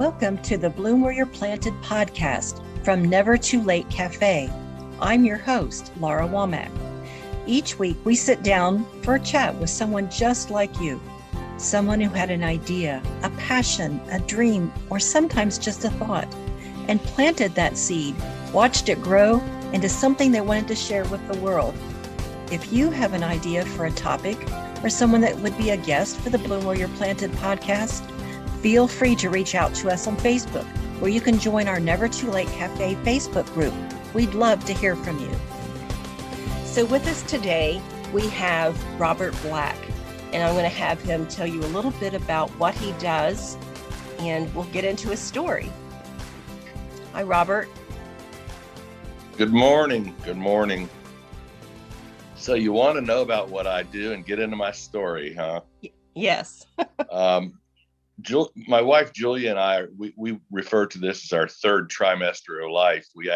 Welcome to the Bloom Where You're Planted podcast from Never Too Late Cafe. I'm your host, Laura Womack. Each week we sit down for a chat with someone just like you, someone who had an idea, a passion, a dream, or sometimes just a thought, and planted that seed, watched it grow into something they wanted to share with the world. If you have an idea for a topic or someone that would be a guest for the Bloom Where You're Planted podcast, feel free to reach out to us on Facebook, where you can join our Never Too Late Cafe Facebook group. We'd love to hear from you. So with us today, we have Robert Black, and I'm going to have him tell you a little bit about what he does, and we'll get into his story. Hi, Robert. Good morning. Good morning. So you want to know about what I do and get into my story, huh? Yes. My wife, Julia, and I, we refer to this as our third trimester of life. We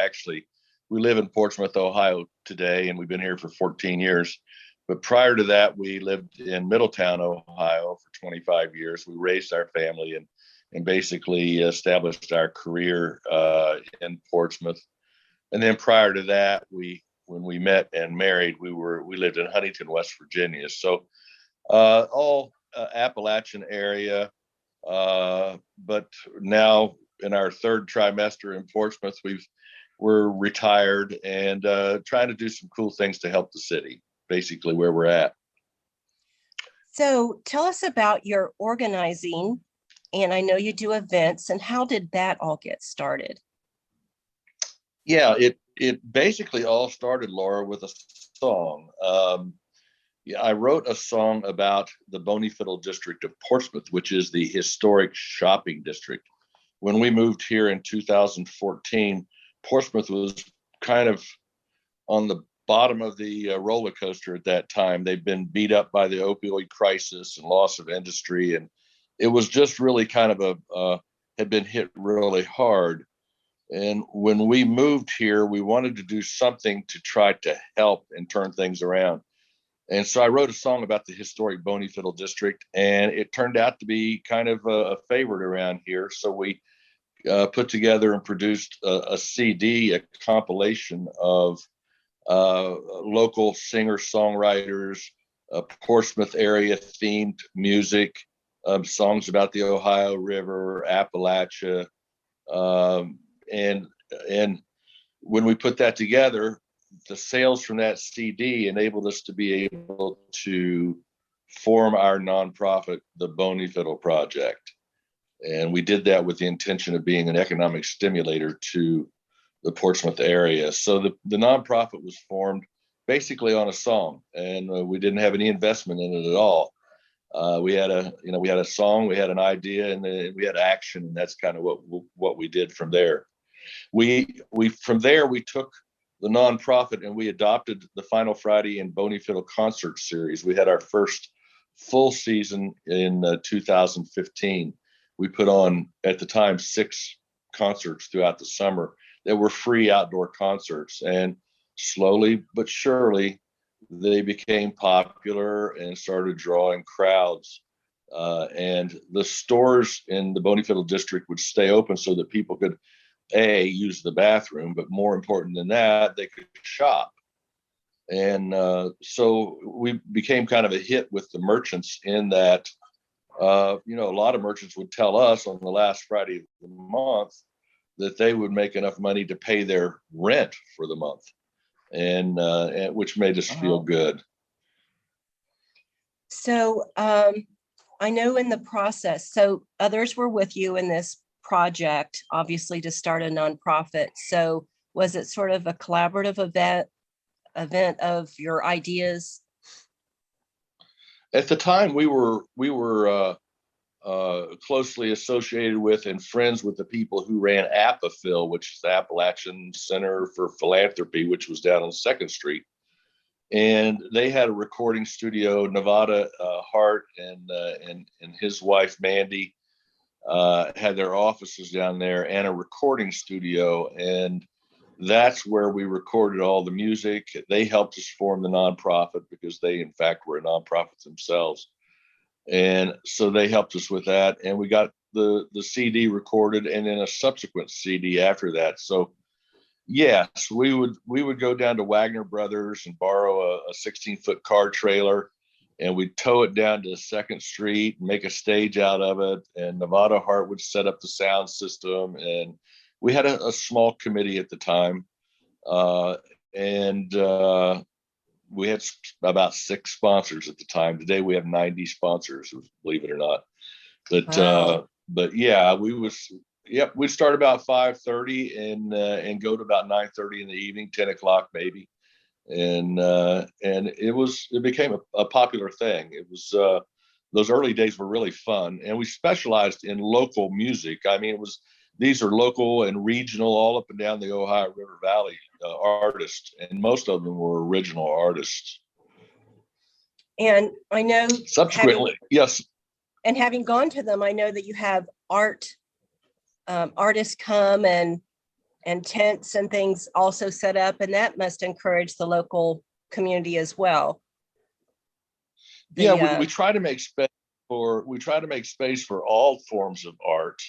live in Portsmouth, Ohio today, and we've been here for 14 years. But prior to that, we lived in Middletown, Ohio for 25 years. We raised our family and basically established our career in Portsmouth. And then prior to that, when we met and married, we lived in Huntington, West Virginia. So all Appalachian area. But now in our third trimester in Portsmouth, we're retired and trying to do some cool things to help the city, basically where we're at. So tell us about your organizing, and I know you do events, and how did that all get started? Yeah, it basically all started, Laura, with a song. I wrote a song about the Boneyfiddle district of Portsmouth, which is the historic shopping district. When we moved here in 2014, Portsmouth was kind of on the bottom of the roller coaster at that time. They'd been beat up by the opioid crisis and loss of industry, and it was just really kind of had been hit really hard. And when we moved here, we wanted to do something to try to help and turn things around. And so I wrote a song about the historic Boneyfiddle district, and it turned out to be kind of a favorite around here. So we put together and produced a CD, a compilation of local singer-songwriters, Portsmouth area themed music, songs about the Ohio River, Appalachia. And when we put that together, the sales from that CD enabled us to be able to form our nonprofit, the Boneyfiddle Project. And we did that with the intention of being an economic stimulator to the Portsmouth area. So the nonprofit was formed basically on a song, and we didn't have any investment in it at all. We had a song, we had an idea, and then we had action, and that's kind of what we did from there. From there we took the nonprofit and we adopted the Final Friday and Boneyfiddle concert series. We had our first full season in 2015. We put on, at the time, 6 concerts throughout the summer that were free outdoor concerts. And slowly but surely, they became popular and started drawing crowds. And the stores in the Boneyfiddle district would stay open so that people could use the bathroom, but more important than that, they could shop. And so we became kind of a hit with the merchants in that, a lot of merchants would tell us on the last Friday of the month that they would make enough money to pay their rent for the month, and which made us feel good. So I know in the process, so others were with you in this project, obviously, to start a nonprofit. So was it sort of a collaborative event of your ideas? At the time, we were closely associated with and friends with the people who ran APAPHIL, which is the Appalachian Center for Philanthropy, which was down on 2nd Street. And they had a recording studio. Nevada Hart and his wife, Mandy, had their offices down there and a recording studio. And that's where we recorded all the music. They helped us form the nonprofit because they, in fact, were a nonprofit themselves. And so they helped us with that. And we got the CD recorded, and then a subsequent CD after that. So yes, we would go down to Wagner Brothers and borrow a 16-foot car trailer, and we'd tow it down to Second Street and make a stage out of it. And Nevada Heart would set up the sound system, and we had a small committee at the time, and we had about 6 sponsors at the time. Today we have 90 sponsors, believe it or not. But yeah, we'd start about 5:30 and go to about 9:30 in the evening, 10 o'clock maybe. And it became a popular thing. It was those early days were really fun, and we specialized in local music. I mean, these are local and regional, all up and down the Ohio River Valley artists, and most of them were original artists. And I know subsequently, yes. And having gone to them, I know that you have artists come and tents and things also set up, and that must encourage the local community as well. We try to make space for all forms of art.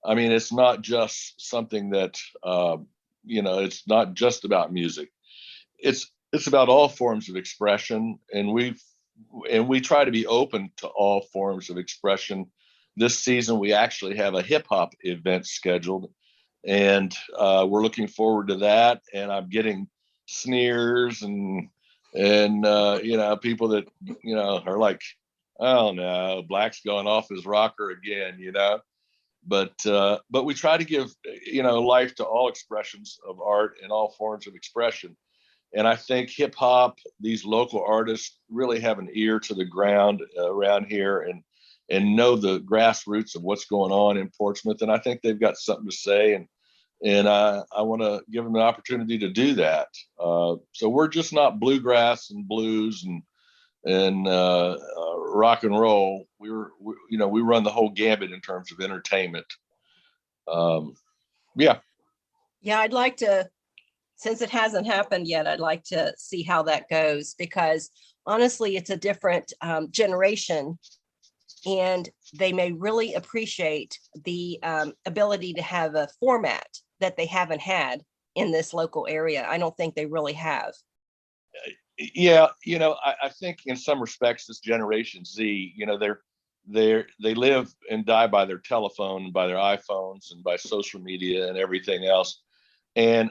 I mean, it's not just something that it's not just about music. It's about all forms of expression, and we try to be open to all forms of expression. This season, we actually have a hip hop event scheduled, and we're looking forward to that. And I'm getting sneers and people that are like, oh no, Black's going off his rocker again, But we try to give life to all expressions of art and all forms of expression. And I think hip hop, these local artists really have an ear to the ground around here and know the grassroots of what's going on in Portsmouth. And I think they've got something to say, and I want to give them an opportunity to do that. So we're just not bluegrass and blues and rock and roll. We run the whole gambit in terms of entertainment. Yeah, I'd like to, since it hasn't happened yet, I'd like to see how that goes, because honestly, it's a different generation, and they may really appreciate the ability to have a format that they haven't had in this local area. I don't think they really have. Yeah, I think in some respects, this Generation Z, they live and die by their telephone, by their iPhones, and by social media and everything else. And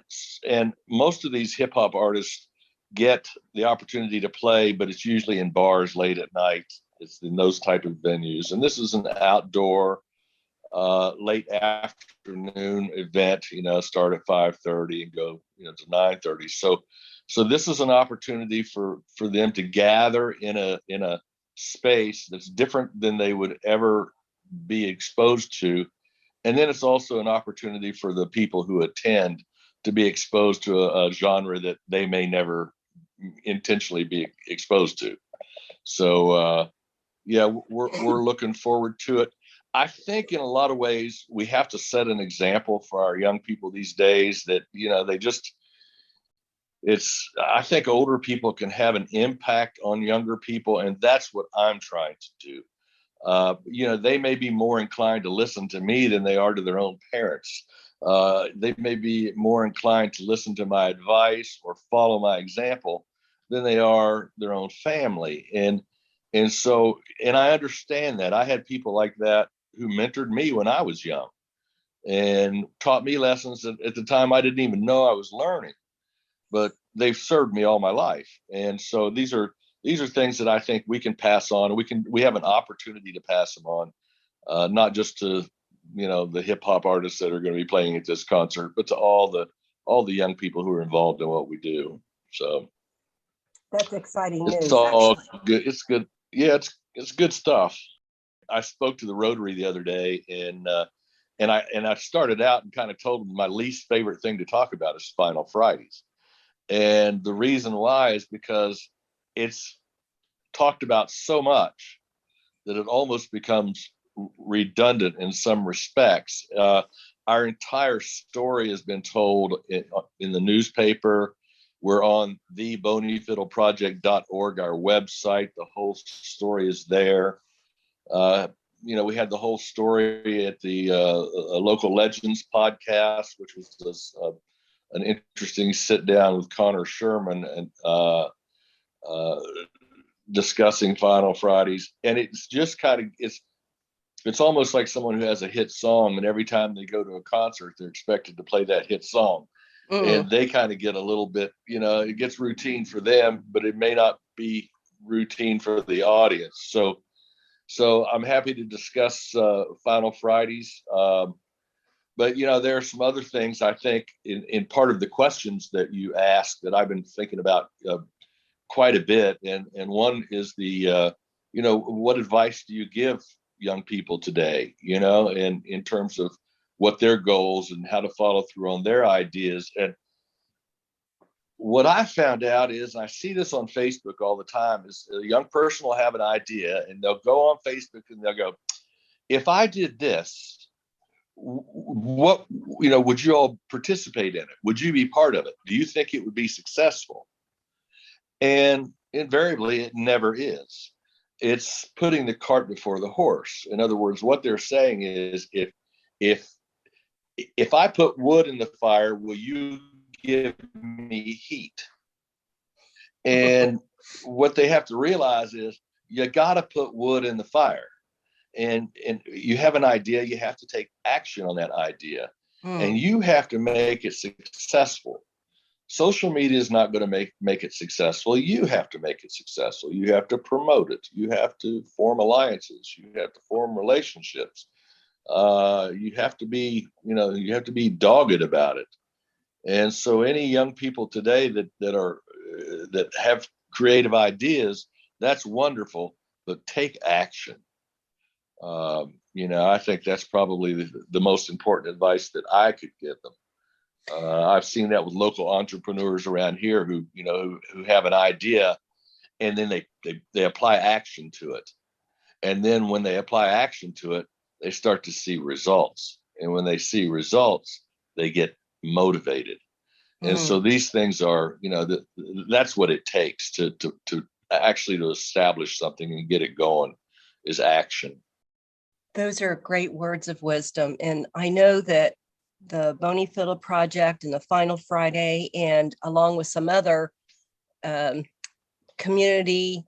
most of these hip hop artists get the opportunity to play, but it's usually in bars late at night. It's in those type of venues, and this is an outdoor, late afternoon event. Start at 5:30 and go to 9:30. So this is an opportunity for them to gather in a space that's different than they would ever be exposed to. And then it's also an opportunity for the people who attend to be exposed to a genre that they may never intentionally be exposed to. So we're looking forward to it. I think in a lot of ways we have to set an example for our young people these days that I think older people can have an impact on younger people, and that's what I'm trying to do. They may be more inclined to listen to me than they are to their own parents. They may be more inclined to listen to my advice or follow my example than they are their own family. And I understand that. I had people like that who mentored me when I was young and taught me lessons that at the time I didn't even know I was learning, but they've served me all my life. And so these are things that I think we can pass on. We have an opportunity to pass them on, not just to the hip hop artists that are going to be playing at this concert, but to all the young people who are involved in what we do. So that's exciting news. It's all good. It's good. Yeah, it's good stuff. I spoke to the Rotary the other day, and I started out and kind of told them my least favorite thing to talk about is Final Fridays. And the reason why is because it's talked about so much that it almost becomes redundant in some respects. Our entire story has been told in the newspaper. We're on the bonyfiddleproject.org, our website. The whole story is there. we had the whole story at the Local Legends podcast, which was an interesting sit down with Connor Sherman and discussing Final Fridays. And it's just kind of, it's almost like someone who has a hit song, and every time they go to a concert, they're expected to play that hit song. And they kind of get a little bit, it gets routine for them, but it may not be routine for the audience. So I'm happy to discuss Final Fridays. But there are some other things I think in part of the questions that you asked that I've been thinking about quite a bit. And one is what advice do you give young people today, and in terms of what their goals and how to follow through on their ideas. And what I found out is, I see this on Facebook all the time, is a young person will have an idea and they'll go on Facebook and they'll go, if I did this, what, would you all participate in it? Would you be part of it? Do you think it would be successful? And invariably it never is. It's putting the cart before the horse. In other words, what they're saying is, if I put wood in the fire, will you give me heat? And what they have to realize is, you got to put wood in the fire. And you have an idea, you have to take action on that idea, and you have to make it successful. Social media is not going to make it successful. You have to make it successful. You have to promote it. You have to form alliances. You have to form relationships. You have to be, dogged about it. And so any young people today that have creative ideas, that's wonderful, but take action. I think that's probably the most important advice that I could give them. I've seen that with local entrepreneurs around here who have an idea, and then they apply action to it. And then when they apply action to it, they start to see results. And when they see results, they get motivated. And so these things are, that's what it takes to actually to establish something and get it going, is action. Those are great words of wisdom. And I know that the Bony Fiddle Project and the Final Friday, and along with some other community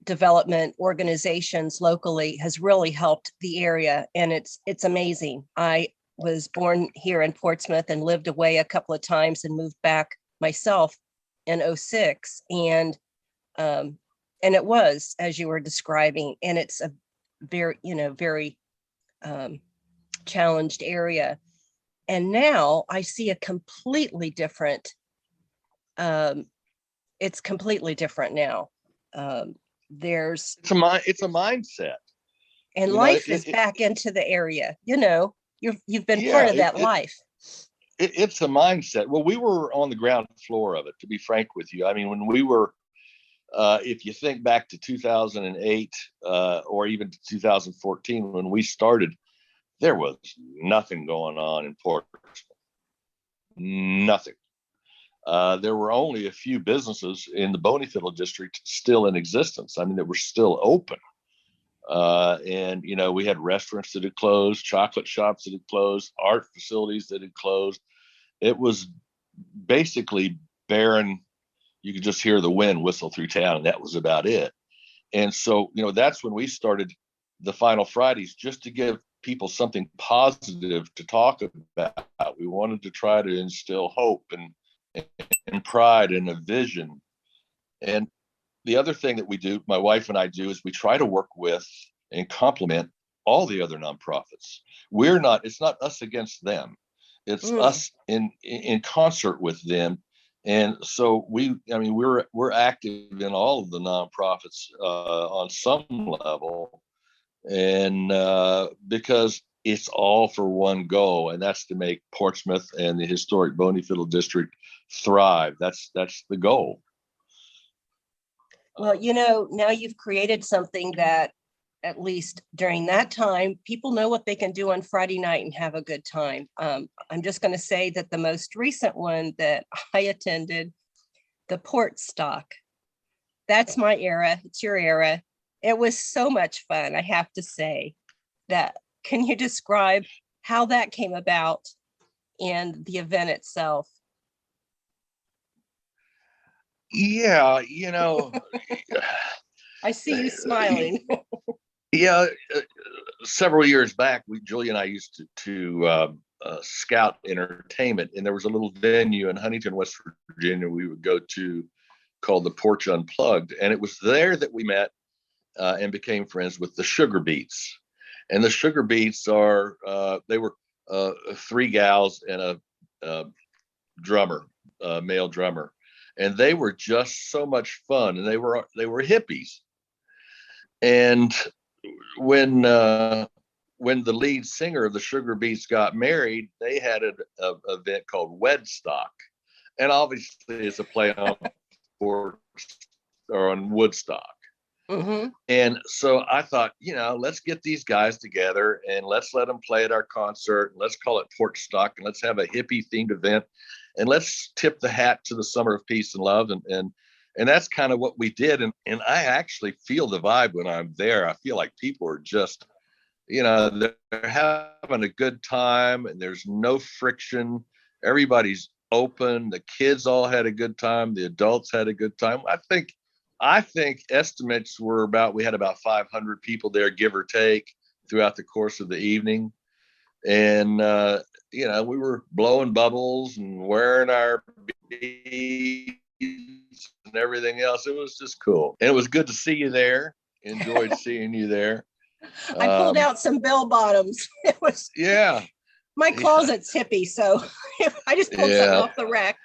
development organizations locally, has really helped the area. And it's amazing. I was born here in Portsmouth and lived away a couple of times and moved back myself in 2006. And it was, as you were describing, and it's a very, very challenged area. And now I see a completely different, it's completely different now. It's a mindset. And life is back into the area. You've been part of that life. It's a mindset. Well, we were on the ground floor of it, to be frank with you. I mean, when we were, if you think back to 2008 or even to 2014, when we started, there was nothing going on in Portsmouth. Nothing. There were only a few businesses in the Bony Fiddle district still in existence. I mean, that were still open. And we had restaurants that had closed, chocolate shops that had closed, art facilities that had closed. It was basically barren. You could just hear the wind whistle through town, and that was about it. And so, that's when we started the Final Fridays, just to give people something positive to talk about. We wanted to try to instill hope and pride and a vision. And the other thing that we do, my wife and I do, is we try to work with and complement all the other nonprofits. It's not us against them. It's us in concert with them. And so we're active in all of the nonprofits on some level, and because it's all for one goal, and that's to make Portsmouth and the historic Bony Fiddle district thrive. That's the goal. Well, now you've created something that, at least during that time, people know what they can do on Friday night and have a good time. I'm just going to say that the most recent one that I attended, the Port Stock, that's my era. It's your era. It was so much fun, I have to say. That can you describe how that came about and the event itself? Yeah, I see you smiling. yeah. Several years back, Julie and I used to scout entertainment, and there was a little venue in Huntington, West Virginia, we would go to called the Porch Unplugged, and it was there that we met and became friends with the Sugar Beats. And the Sugar Beats are they were three gals and a drummer, a male drummer, and they were just so much fun. And they were hippies. And when the lead singer of the Sugar Beats got married, they had an event called Wedstock, and obviously it's a play on or on Woodstock. Mm-hmm. And so I thought, let's get these guys together and let's let them play at our concert. And let's call it Porch Stock, and let's have a hippie themed event, and let's tip the hat to the summer of peace and love. And that's kind of what we did. And I actually feel the vibe when I'm there. I feel like people are just, they're having a good time, and there's no friction. Everybody's open. The kids all had a good time. The adults had a good time. I think estimates were we had about 500 people there, give or take, throughout the course of the evening. And, we were blowing bubbles and wearing our beads and everything else. It was just cool. And it was good to see you there. Enjoyed seeing you there. I pulled out some bell bottoms. It was, yeah. My closet's hippie, so I just pulled something off the rack.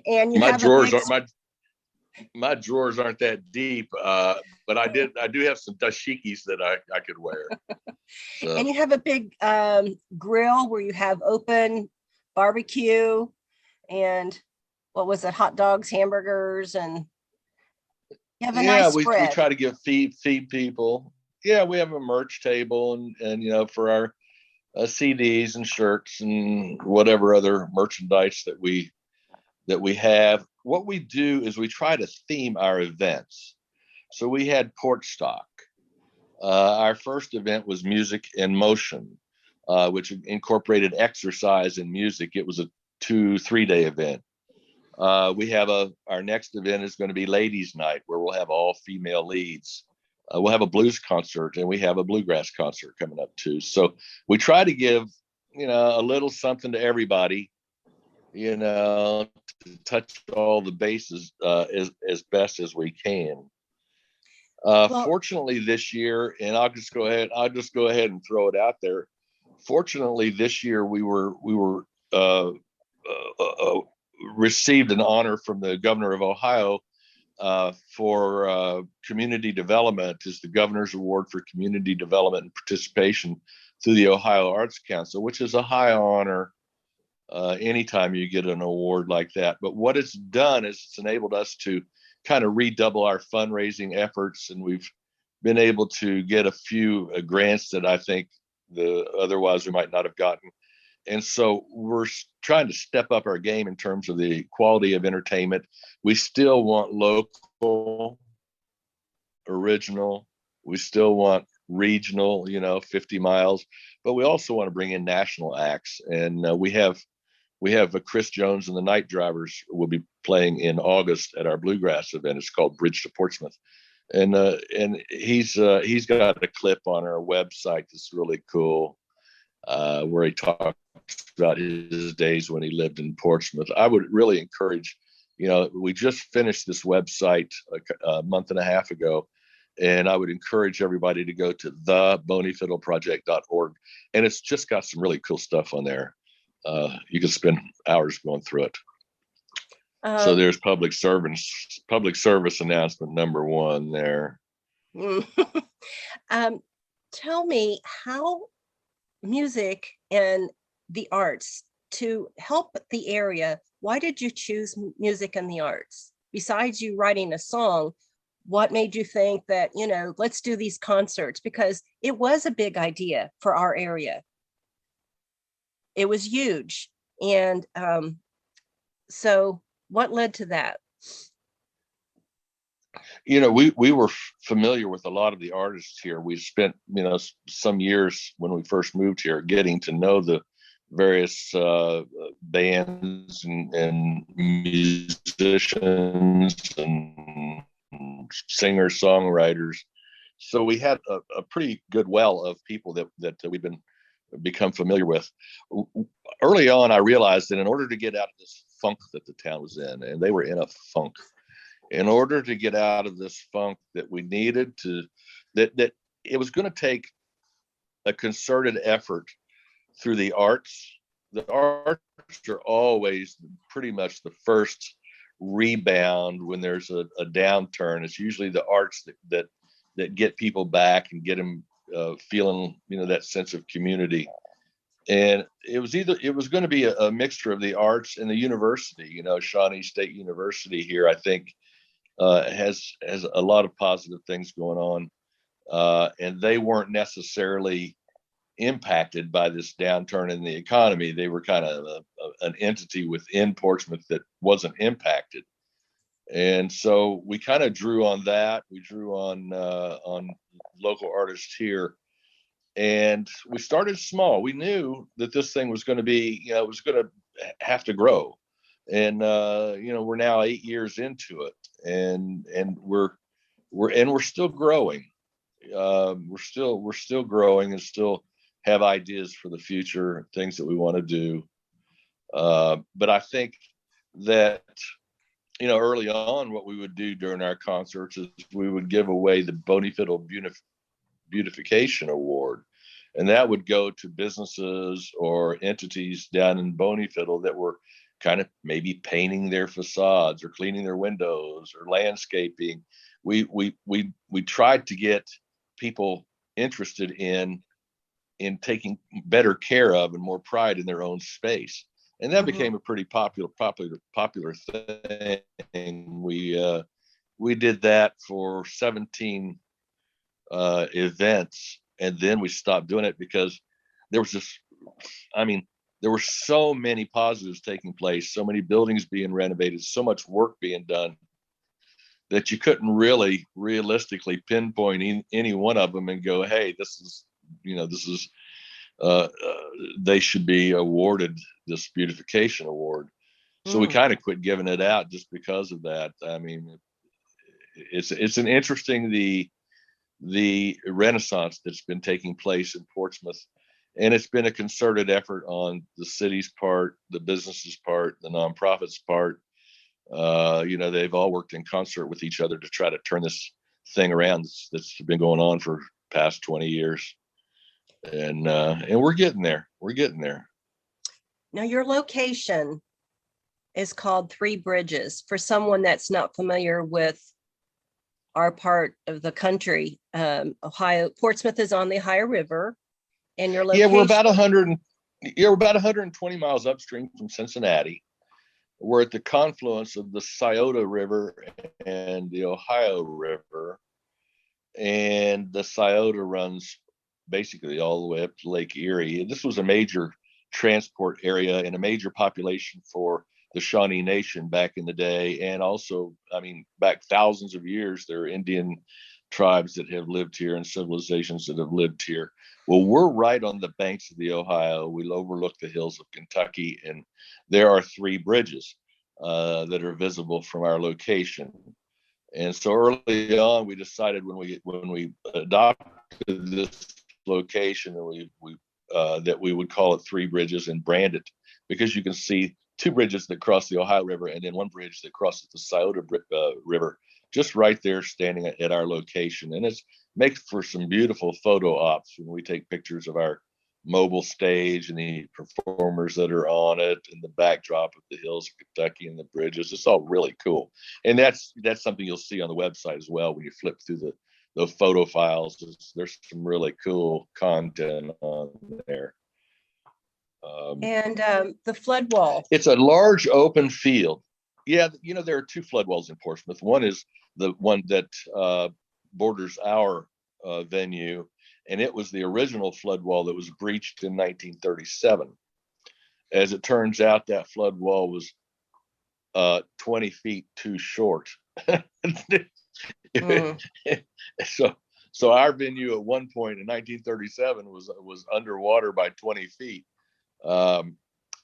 And my drawers my drawers aren't that deep, but I do have some dashikis that I could wear. So. And you have a big grill where you have open barbecue and what was it, hot dogs, hamburgers, and you have a nice spread. We try to feed people. Yeah, we have a merch table and for our CDs and shirts and whatever other merchandise that we have. What we do is we try to theme our events. So we had Porch Stock. Our first event was Music in Motion, which incorporated exercise and music. It was a 2-3 day event. We have our next event is going to be Ladies Night, where we'll have all female leads. We'll have a blues concert, and we have a bluegrass concert coming up too. So we try to give, a little something to everybody, to touch all the bases as best as we can. Fortunately this year, and I'll just go ahead and throw it out there. Fortunately this year we were received an honor from the governor of Ohio for community development. Is the governor's award for community development and participation through the Ohio Arts Council, which is a high honor anytime you get an award like that. But what it's done is it's enabled us to kind of redouble our fundraising efforts, and we've been able to get a few grants that I think otherwise we might not have gotten. And so we're trying to step up our game in terms of the quality of entertainment. We still want local, original. We still want regional, 50 miles, but we also want to bring in national acts. And we have Chris Jones and the Night Drivers will be playing in August at our bluegrass event. It's called Bridge to Portsmouth. And he's got a clip on our website that's really cool, where he talks about his days when he lived in Portsmouth. I would really encourage, we just finished this website a month and a half ago, and I would encourage everybody to go to thebonyfiddleproject.org, and it's just got some really cool stuff on there. You can spend hours going through it. So there's public service announcement number 1 there. Tell me how music and the arts to help the area. Why did you choose music and the arts? Besides you writing a song, what made you think that, let's do these concerts? Because it was a big idea for our area. It was huge. And so what led to that? We were familiar with a lot of the artists here. We spent, some years when we first moved here getting to know the various bands and musicians and singers, songwriters. So we had a pretty good well of people that we've become familiar with. Early on, I realized that in order to get out of this funk that the town was in, and they were in a funk, in order to get out of this funk, that we needed to, that it was going to take a concerted effort through the arts. The arts are always pretty much the first rebound when there's a downturn. It's usually the arts that get people back and get them feeling, that sense of community. And it was going to be a mixture of the arts and the university. Shawnee State University here, I think, has a lot of positive things going on, and they weren't necessarily impacted by this downturn in the economy. They were kind of an entity within Portsmouth that wasn't impacted, and so we kind of drew on that. We drew on local artists here, and we started small. We knew that this thing was going to be, it was going to have to grow, and we're now 8 years into it, and we're still growing. We're still growing and still have ideas for the future, things that we want to do. But I think that, early on, what we would do during our concerts is we would give away the Bonyfiddle Beautification Award. And that would go to businesses or entities down in Bonyfiddle that were kind of maybe painting their facades or cleaning their windows or landscaping. We tried to get people interested in taking better care of and more pride in their own space. And that became a pretty popular thing. We did that for 17 events, and then we stopped doing it because there were so many positives taking place, so many buildings being renovated, so much work being done, that you couldn't really realistically pinpoint any one of them and go, hey, this is they should be awarded this beautification award. So we kind of quit giving it out just because of that. I mean, it's an interesting the renaissance that's been taking place in Portsmouth, and it's been a concerted effort on the city's part, the businesses' part, the nonprofits' part. They've all worked in concert with each other to try to turn this thing around that's been going on for past 20 years. And we're getting there. Now, your location is called Three Bridges. For someone that's not familiar with our part of the country, Ohio, Portsmouth is on the Ohio River, and your location. Yeah, we're about 120 miles upstream from Cincinnati. We're at the confluence of the Scioto River and the Ohio River, and the Scioto runs basically all the way up to Lake Erie. This was a major transport area and a major population for the Shawnee Nation back in the day. And also, back thousands of years, there are Indian tribes that have lived here and civilizations that have lived here. Well, we're right on the banks of the Ohio. We overlook the hills of Kentucky, and there are three bridges that are visible from our location. And so early on, we decided when we adopted this location that we would call it Three Bridges and brand it, because you can see two bridges that cross the Ohio River and then one bridge that crosses the Scioto River just right there standing at our location. And it makes for some beautiful photo ops when we take pictures of our mobile stage and the performers that are on it and the backdrop of the hills of Kentucky and the bridges. It's all really cool. And that's something you'll see on the website as well when you flip through the photo files. There's some really cool content on there. And the flood wall. It's a large open field. Yeah, there are two flood walls in Portsmouth. One is the one that borders our venue, and it was the original flood wall that was breached in 1937. As it turns out, that flood wall was 20 feet too short. Mm. So our venue at one point in 1937 was underwater by 20 feet.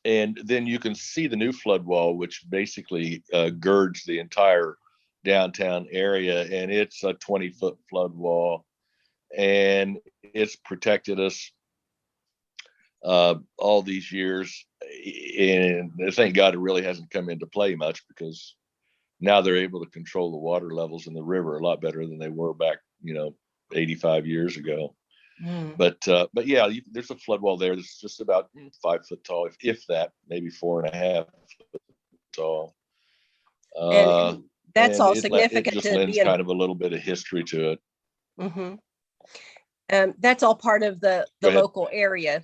And then you can see the new flood wall, which basically girds the entire downtown area, and it's a 20-foot flood wall, and it's protected us all these years. And thank God it really hasn't come into play much, because now they're able to control the water levels in the river a lot better than they were back, 85 years ago. Mm. But yeah, there's a flood wall there that's just about 5 foot tall, if that, maybe 4.5 foot tall. And that's And all it significant just to lends being. kind of a little bit of history to it. Mm-hmm. That's all part of the Go ahead. local area.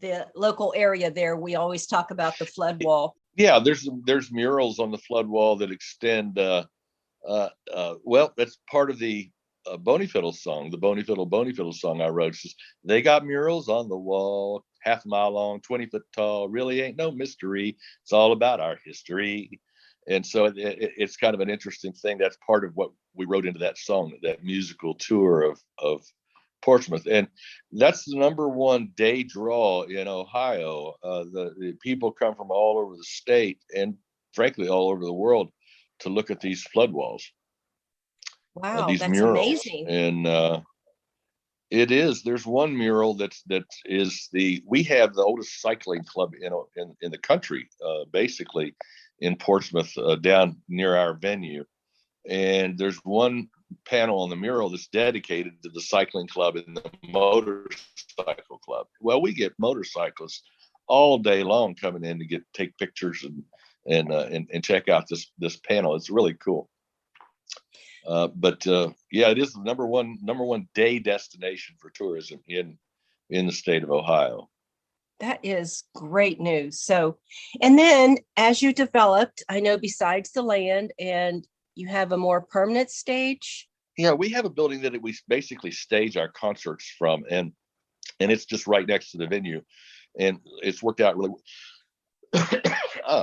The local area there, we always talk about the flood wall. Yeah, there's murals on the flood wall that extend. Well, that's part of the Boneyfiddle song, the Boneyfiddle song I wrote. Says, they got murals on the wall, half a mile long, 20 foot tall. Really ain't no mystery. It's all about our history. And so it's kind of an interesting thing. That's part of what we wrote into that song, that musical tour of Portsmouth. And that's the number one day draw in Ohio. The people come from all over the state and frankly all over the world to look at these flood walls. Wow, These that's murals. amazing. And it is. There's one mural that is we have the oldest cycling club in the country, basically in Portsmouth, down near our venue. And there's one panel on the mural that's dedicated to the cycling club and the motorcycle club. Well, we get motorcyclists all day long coming in to take pictures and check out this panel. It's really cool. But yeah, it is the number one day destination for tourism in the state of Ohio. That is great news. So, and then as you developed, I know besides the land, and you have a more permanent stage. Yeah, we have a building that we basically stage our concerts from, and it's just right next to the venue, and it's worked out really.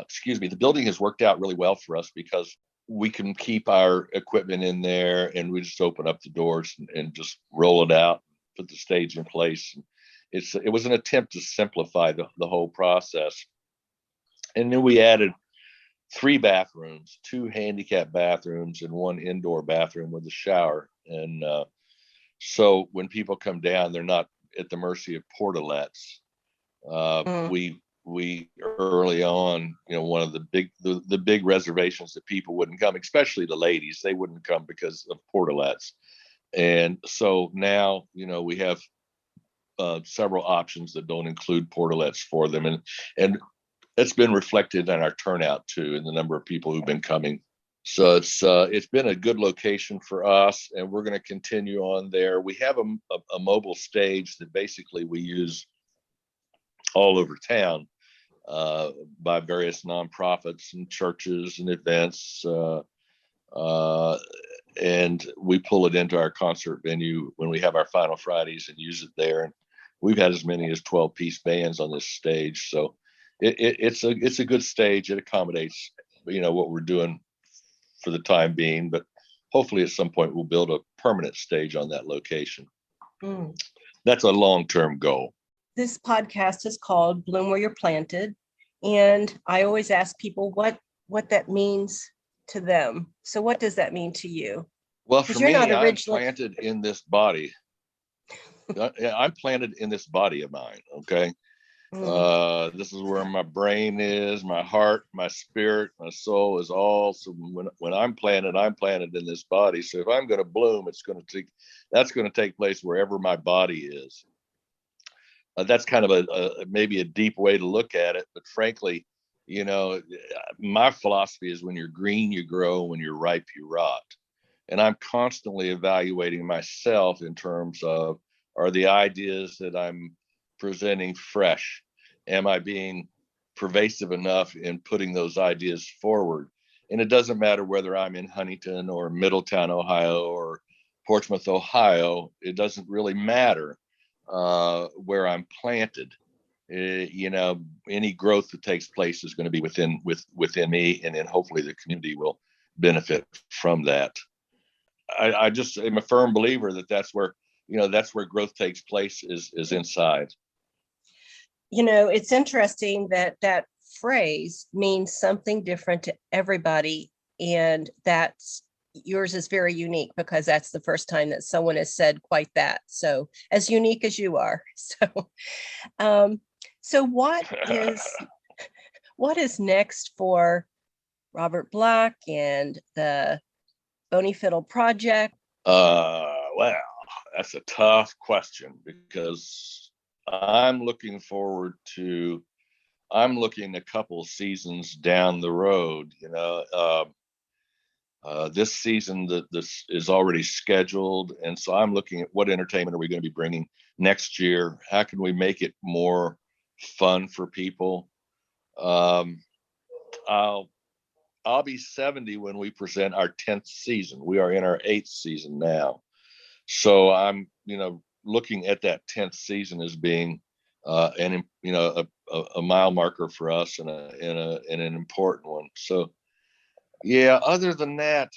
Excuse me. The building has worked out really well for us because we can keep our equipment in there, and we just open up the doors and just roll it out, put the stage in place. It was an attempt to simplify the whole process. And then we added 3 bathrooms, 2 handicap bathrooms, and 1 indoor bathroom with a shower. And so when people come down, they're not at the mercy of portalettes. We early on, one of the big reservations that people wouldn't come, especially the ladies, they wouldn't come because of portalettes. And so now, we have several options that don't include portalettes for them, and it's been reflected in our turnout too, in the number of people who've been coming. So it's been a good location for us, and we're going to continue on there. We have a mobile stage that basically we use all over town by various nonprofits and churches and events, and we pull it into our concert venue when we have our Final Fridays and use it there. And we've had as many as 12-piece bands on this stage, so it's a good stage. It accommodates what we're doing for the time being, but hopefully at some point we'll build a permanent stage on that location. That's a long-term goal. This podcast is called Bloom Where You're Planted, and I always ask people what that means to them. So what does that mean to you? Well, for me, I'm planted in this body. I'm planted in this body of mine. Okay. This is where my brain is, my heart, my spirit, my soul is all. So when I'm planted in this body. So if I'm going to bloom, that's going to take place wherever my body is. That's kind of maybe a deep way to look at it, but frankly, my philosophy is when you're green, you grow. When you're ripe, you rot. And I'm constantly evaluating myself in terms of, are the ideas that I'm presenting fresh? Am I being pervasive enough in putting those ideas forward? And it doesn't matter whether I'm in Huntington or Middletown, Ohio, or Portsmouth, Ohio. It doesn't really matter where I'm planted. Any growth that takes place is going to be within me, and then hopefully the community will benefit from that. I just am a firm believer that that's where growth takes place is inside. It's interesting that that phrase means something different to everybody. And that's yours is very unique because that's the first time that someone has said quite that. So as unique as you are. Um, so what is next for Robert Black and the Bony Fiddle Project? Well, that's a tough question because I'm looking a couple seasons down the road. This season that this is already scheduled, and so I'm looking at what entertainment are we going to be bringing next year? How can we make it more fun for people? I'll be 70 when we present our 10th season. We are in our 8th season now. So I'm, looking at that 10th season as being a mile marker for us and an important one. So yeah, other than that,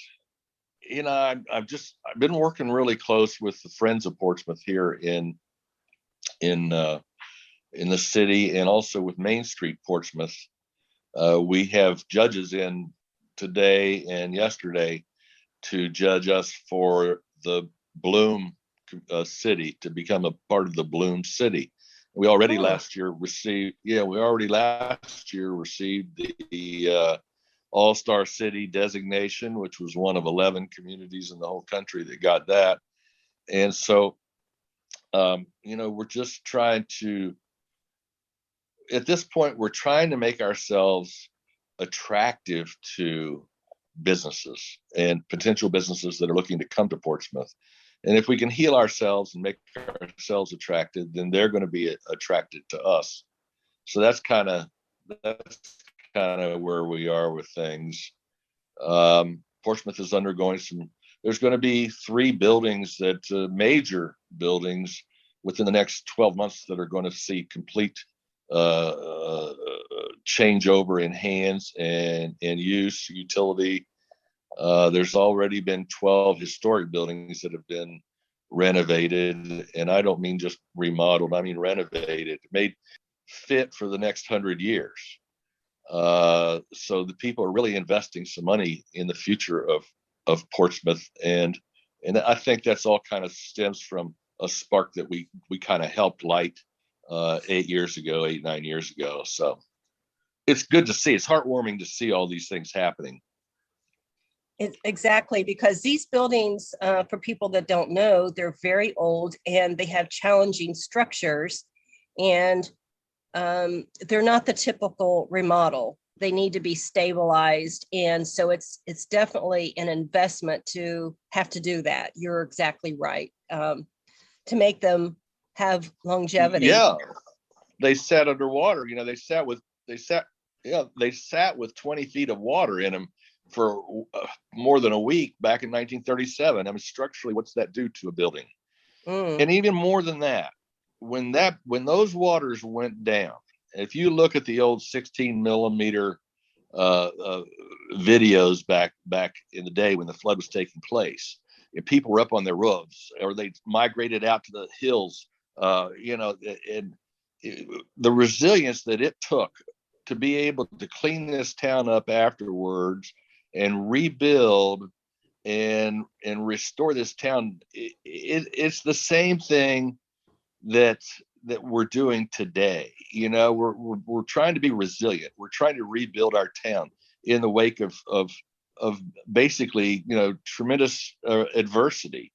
I've been working really close with the Friends of Portsmouth here in the city, and also with Main Street Portsmouth. We have judges in today and yesterday to judge us for the Bloom city, to become a part of the Bloom city. We already last year received the All-Star City designation, which was one of 11 communities in the whole country that got that. And so, we're just at this point, we're trying to make ourselves attractive to businesses and potential businesses that are looking to come to Portsmouth. And if we can heal ourselves and make ourselves attractive, then they're going to be attracted to us. So that's kind of where we are with things. Portsmouth is undergoing there's going to be 3 buildings major buildings within the next 12 months that are going to see complete changeover in hands and use utility. There's already been 12 historic buildings that have been renovated, and I don't mean just remodeled, I mean renovated, made fit for the next 100 years. So the people are really investing some money in the future of Portsmouth, and I think that's all kind of stems from a spark that we kind of helped light 9 years ago. So it's good to see. It's heartwarming to see all these things happening. Exactly, because these buildings, for people that don't know, they're very old and they have challenging structures, and they're not the typical remodel. They need to be stabilized, and so it's definitely an investment to have to do that. You're exactly right. To make them have longevity. Yeah, they sat underwater. They sat with 20 feet of water in them for more than a week back in 1937. I mean, structurally, what's that do to a building? And even more than that, when those waters went down, if you look at the old 16 millimeter videos back in the day when the flood was taking place, and people were up on their roofs, or they migrated out to the hills, and the resilience that it took to be able to clean this town up afterwards and rebuild and restore this town. It's the same thing that we're doing today. We're trying to be resilient. We're trying to rebuild our town in the wake of basically, tremendous adversity.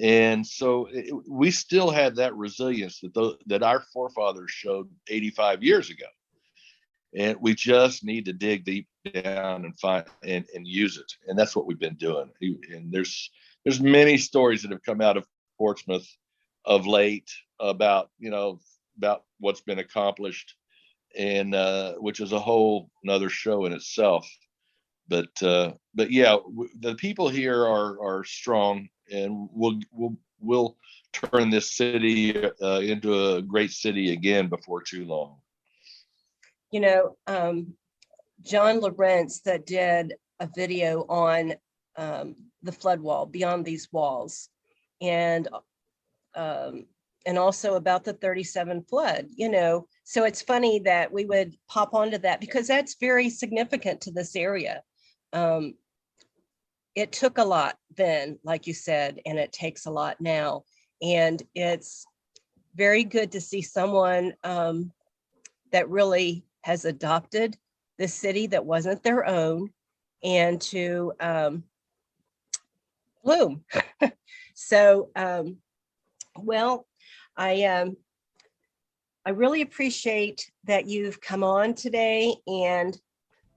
And so we still have that resilience that our forefathers showed 85 years ago. And we just need to dig deep down and find and use it. And that's what we've been doing. And there's many stories that have come out of Portsmouth of late about what's been accomplished, and which is a whole another show in itself. But yeah, the people here are strong, and we'll turn this city into a great city again before too long. John Lawrence that did a video on the flood wall, beyond these walls, and also about the 37 flood, So it's funny that we would pop onto that because that's very significant to this area. It took a lot then, like you said, and it takes a lot now. And it's very good to see someone that really has adopted the city that wasn't their own and to bloom. So, well, I really appreciate that you've come on today, and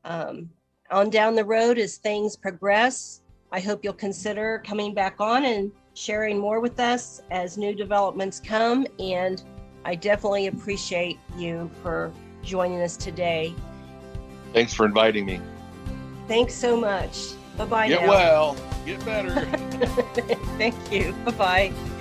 on down the road as things progress, I hope you'll consider coming back on and sharing more with us as new developments come. And I definitely appreciate you for joining us today. Thanks for inviting me. Thanks so much. Bye-bye. Get now. well, get better. Thank you. Bye-bye.